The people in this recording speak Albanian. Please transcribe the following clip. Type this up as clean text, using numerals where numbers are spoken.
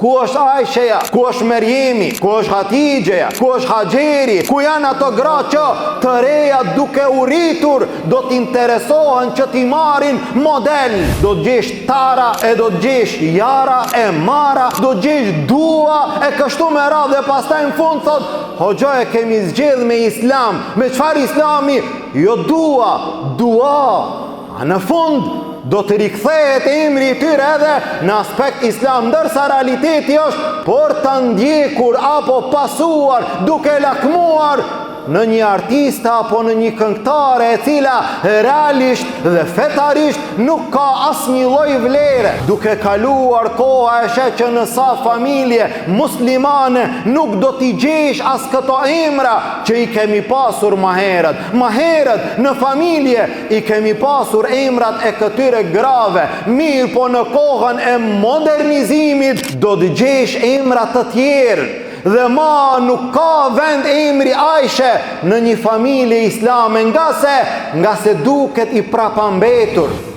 Ku është Aisheja, ku është Merjemi, ku është Hatixheja, ku është Haxheri, ku janë ato gra që të reja duke u rritur do t'interesohen që t'i marrin model. Do t'gjesh Tara e do t'gjesh Jara e Mara, do t'gjesh Dua e kështu me radhë dhe pastaj në fund thot, hoxha e kemi zgjedh me islam. Me çfarë islami? Jo Dua. A në fund do të rikthehet emri i tyre edhe në aspekt islam, ndërsa realiteti është por të ndjekur apo pasuar duke lakmuar në një artiste apo në një këngëtare e cila realisht dhe fetarisht nuk ka asnjë lloj vlere. Duke kaluar koha e sheh që në sa familje muslimane nuk do t'i gjesh as këto emra që i kemi pasur më herët. Më herët në familje i kemi pasur emrat e këtyre grave, mirë po në kohën e modernizimit do të gjesh emra të tjerë. Dhe ma nuk ka vend emri Aishe në një familje islame nga se duket i prapambetur.